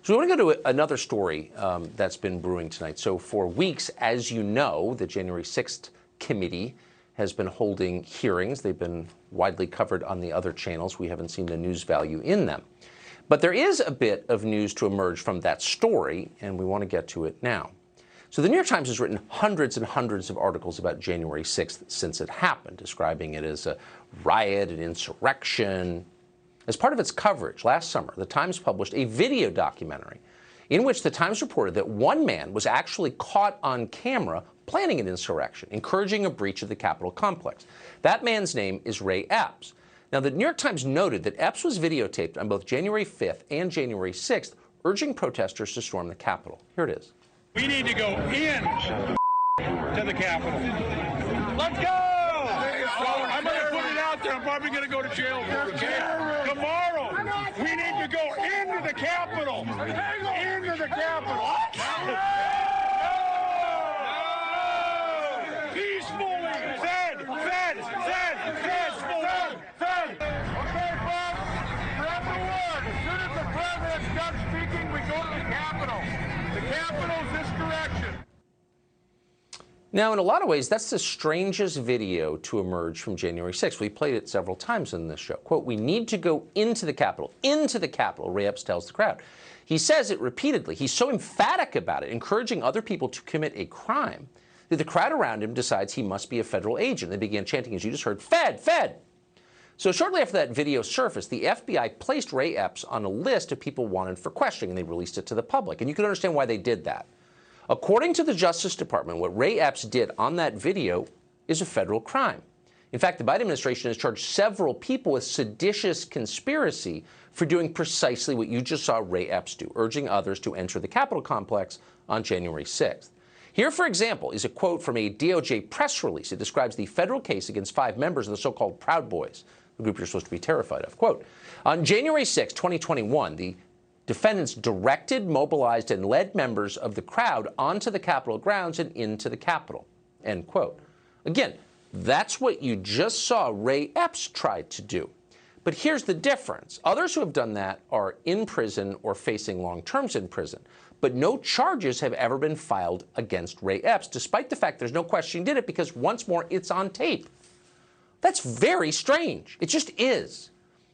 So we want to go to another story that's been brewing tonight. So for weeks, as you know, the January 6th committee has been holding hearings. They've been widely covered on the other channels. We haven't seen the news value in them. But there is a bit of news to emerge from that story, and we want to get to it now. So the New York Times has written hundreds and hundreds of articles about January 6th since it happened, describing it as a riot, an insurrection. As part of its coverage last summer, the Times published a video documentary in which the Times reported that one man was actually caught on camera planning an insurrection, encouraging a breach of the Capitol complex. That man's name is Ray Epps. Now, the New York Times noted that Epps was videotaped on both January 5th and January 6th, urging protesters to storm the Capitol. Here it is. We need to go in to the Capitol. Let's go! So I'm going to put it out there. I'm probably going to go to jail for it. Tomorrow, we need to go into the Capitol. Into the Capitol. Peacefully. Fed. Okay, folks. Grab the word. As soon as the president's done speaking, we go to the Capitol. The Capitol's this direction. Now, in a lot of ways, that's the strangest video to emerge from January 6th. We played it several times in this show. Quote, "We need to go into the Capitol, Ray Epps tells the crowd. He says it repeatedly. He's so emphatic about it, encouraging other people to commit a crime, that the crowd around him decides he must be a federal agent. They began chanting, as you just heard, Fed, Fed. So shortly after that video surfaced, the FBI placed Ray Epps on a list of people wanted for questioning, and they released it to the public. And you can understand why they did that. According to the Justice Department, what Ray Epps did on that video is a federal crime. In fact, the Biden administration has charged several people with seditious conspiracy for doing precisely what you just saw Ray Epps do, urging others to enter the Capitol complex on January 6th. Here, for example, is a quote from a DOJ press release. It describes the federal case against 5 members of the so-called Proud Boys, the group you're supposed to be terrified of. Quote, "On January 6, 2021, the defendants directed, mobilized, and led members of the crowd onto the Capitol grounds and into the Capitol." End quote. Again, that's what you just saw Ray Epps tried to do. But here's the difference. Others who have done that are in prison or facing long terms in prison. But no charges have ever been filed against Ray Epps, despite the fact there's no question he did it, because once more, it's on tape. That's very strange. It just is.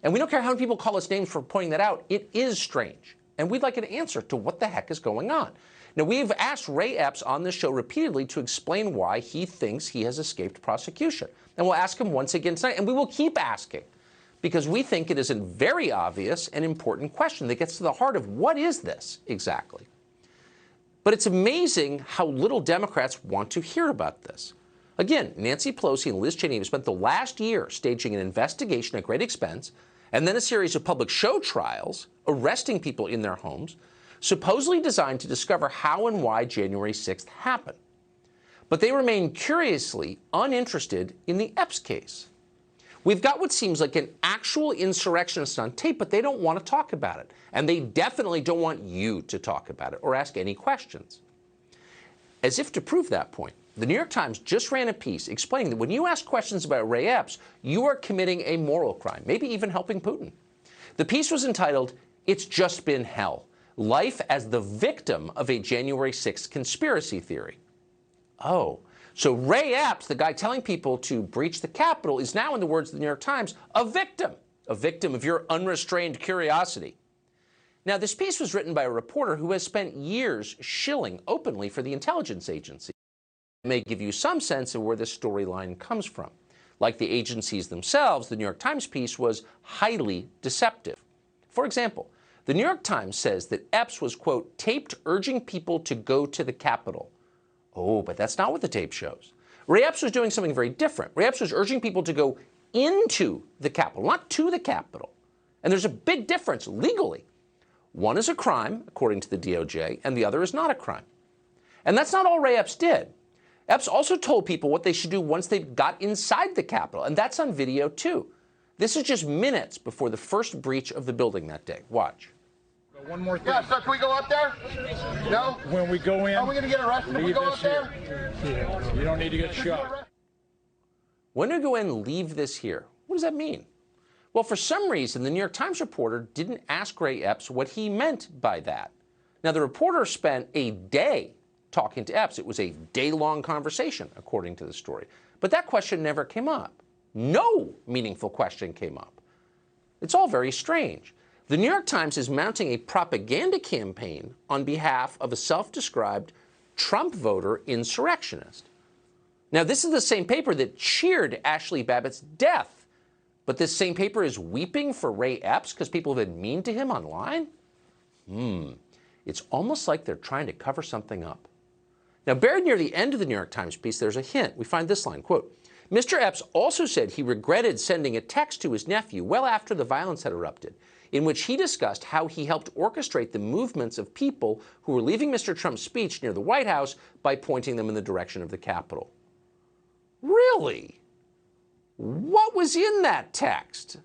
And we don't care how many people call us names for pointing that out. It is strange. And we'd like an answer to what the heck is going on. Now, we've asked Ray Epps on this show repeatedly to explain why he thinks he has escaped prosecution. And we'll ask him once again tonight, and we will keep asking, because we think it is a very obvious and important question that gets to the heart of what is this exactly. But it's amazing how little Democrats want to hear about this. Again, Nancy Pelosi and Liz Cheney have spent the last year staging an investigation at great expense, and then a series of public show trials, arresting people in their homes, supposedly designed to discover how and why January 6th happened. But they remain curiously uninterested in the Epps case. We've got what seems like an actual insurrectionist on tape, but they don't want to talk about it. And they definitely don't want you to talk about it or ask any questions. As if to prove that point, the New York Times just ran a piece explaining that when you ask questions about Ray Epps, you are committing a moral crime, maybe even helping Putin. The piece was entitled, "It's Just Been Hell: Life as the Victim of a January 6th Conspiracy Theory." Oh, so Ray Epps, the guy telling people to breach the Capitol, is now, in the words of the New York Times, a victim of your unrestrained curiosity. Now, this piece was written by a reporter who has spent years shilling openly for the intelligence agency. It may give you some sense of where this storyline comes from. Like the agencies themselves, the New York Times piece was highly deceptive. For example, the New York Times says that Epps was, quote, taped urging people to go to the Capitol. Oh, but that's not what the tape shows. Ray Epps was doing something very different. Ray Epps was urging people to go into the Capitol, not to the Capitol. And there's a big difference legally. One is a crime, according to the DOJ, and the other is not a crime. And that's not all Ray Epps did. Epps also told people what they should do once they got inside the Capitol, and that's on video too. This is just minutes before the first breach of the building that day. Watch. One more thing. Yeah, so can we go up there? No? When we go in, are we going to get arrested if we go up there? Yeah. You don't need to get shot. When we go in, leave this here. What does that mean? Well, for some reason, the New York Times reporter didn't ask Ray Epps what he meant by that. Now, the reporter spent a day talking to Epps. It was a day-long conversation, according to the story. But that question never came up. No meaningful question came up. It's all very strange. The New York Times is mounting a propaganda campaign on behalf of a self-described Trump voter insurrectionist. Now, this is the same paper that cheered Ashley Babbitt's death. But this same paper is weeping for Ray Epps because people have been mean to him online? It's almost like they're trying to cover something up. Now, buried near the end of the New York Times piece, there's a hint. We find this line, quote, Mr. Epps also said he regretted sending a text to his nephew well after the violence had erupted, in which he discussed how he helped orchestrate the movements of people who were leaving Mr. Trump's speech near the White House by pointing them in the direction of the Capitol. Really? What was in that text?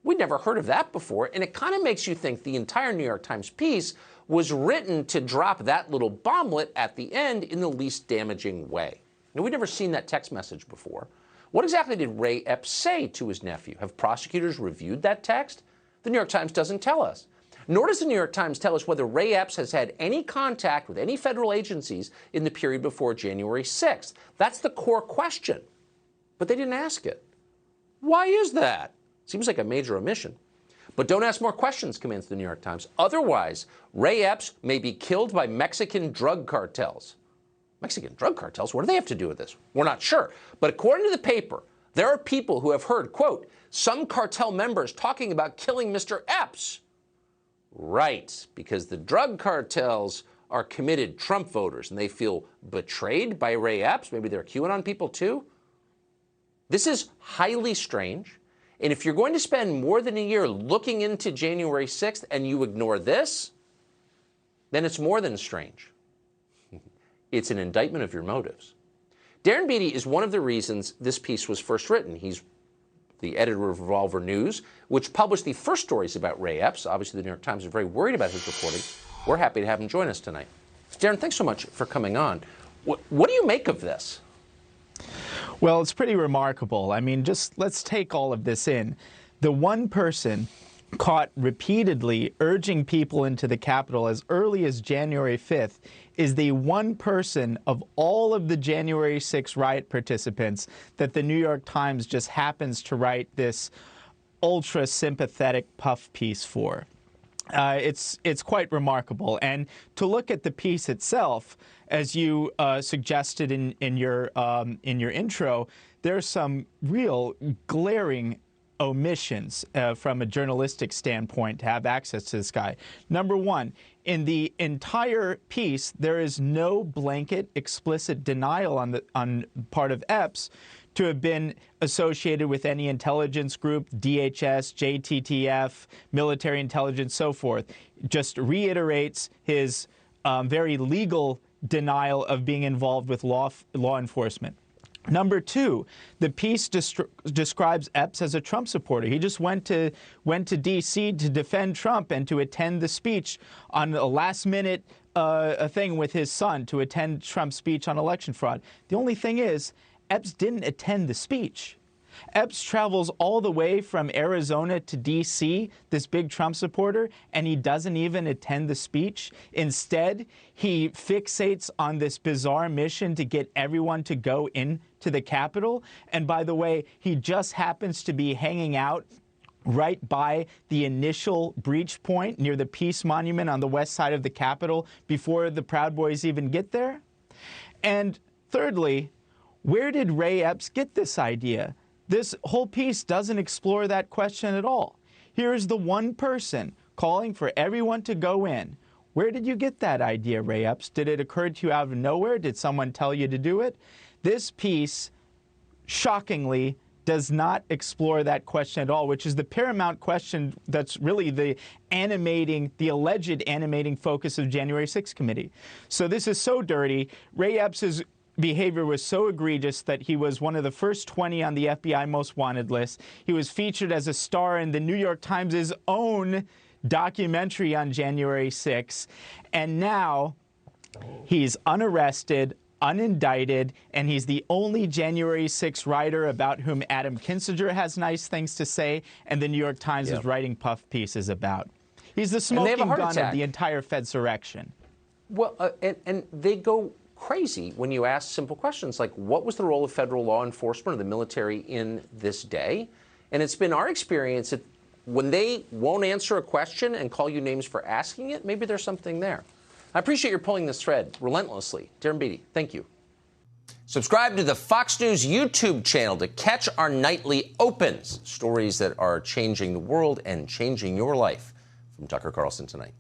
We'd never heard of that before, and it kind of makes you think the entire New York Times piece was written to drop that little bomblet at the end in the least damaging way. Now, we'd never seen that text message before. What exactly did Ray Epps say to his nephew? Have prosecutors reviewed that text? The New York Times doesn't tell us. Nor does the New York Times tell us whether Ray Epps has had any contact with any federal agencies in the period before January 6th. That's the core question. But they didn't ask it. Why is that? Seems like a major omission. But don't ask more questions, commands the New York Times. Otherwise, Ray Epps may be killed by Mexican drug cartels. Mexican drug cartels? What do they have to do with this? We're not sure. But according to the paper, there are people who have heard, quote, some cartel members talking about killing Mr. Epps. Right, because the drug cartels are committed Trump voters and they feel betrayed by Ray Epps. Maybe they're QAnon people too. This is highly strange. And if you're going to spend more than a year looking into January 6th and you ignore this, then it's more than strange. It's an indictment of your motives. Darren Beattie is one of the reasons this piece was first written. He's the editor of Revolver News, which published the first stories about Ray Epps. Obviously, the New York Times is very worried about his reporting. We're happy to have him join us tonight. Darren, thanks so much for coming on. What do you make of this? Well, it's pretty remarkable. I mean, just let's take all of this in. The one person caught repeatedly urging people into the Capitol as early as January 5th is the one person of all of the January 6th riot participants that the New York Times just happens to write this ultra-sympathetic puff piece for. It's quite remarkable. And to look at the piece itself, as you suggested in your intro, there's some real glaring omissions from a journalistic standpoint to have access to this guy. Number one, in the entire piece, there is no blanket explicit denial on part of Epps to have been associated with any intelligence group, DHS, JTTF, military intelligence, so forth. Just reiterates his very legal denial of being involved with law enforcement. Number two, the piece describes Epps as a Trump supporter. He just went to D.C. to defend Trump and to attend the speech on a last-minute thing with his son to attend Trump's speech on election fraud. The only thing is, Epps didn't attend the speech. Epps travels all the way from Arizona to D.C., this big Trump supporter, and he doesn't even attend the speech. Instead, he fixates on this bizarre mission to get everyone to go into the Capitol. And by the way, he just happens to be hanging out right by the initial breach point near the Peace Monument on the west side of the Capitol before the Proud Boys even get there. And thirdly, where did Ray Epps get this idea? This whole piece doesn't explore that question at all. Here's the one person calling for everyone to go in. Where did you get that idea, Ray Epps? Did it occur to you out of nowhere? Did someone tell you to do it? This piece, shockingly, does not explore that question at all, which is the paramount question that's really the alleged animating focus of January 6th committee. So this is so dirty. Ray Epps's behavior was so egregious that he was one of the first 20 on the FBI most wanted list. He was featured as a star in the New York Times' own documentary on January 6th. And now he's unarrested, unindicted, and he's the only January 6 writer about whom Adam Kinzinger has nice things to say and the New York Times is writing puff pieces about. He's the smoking gun of the entire Fedsurrection. Well, and they go crazy when you ask simple questions like, what was the role of federal law enforcement or the military in this day? And it's been our experience that when they won't answer a question and call you names for asking it, maybe there's something there. I appreciate your pulling this thread relentlessly. Darren Beattie, thank you. Subscribe to the Fox News YouTube channel to catch our nightly opens, stories that are changing the world and changing your life. From Tucker Carlson tonight.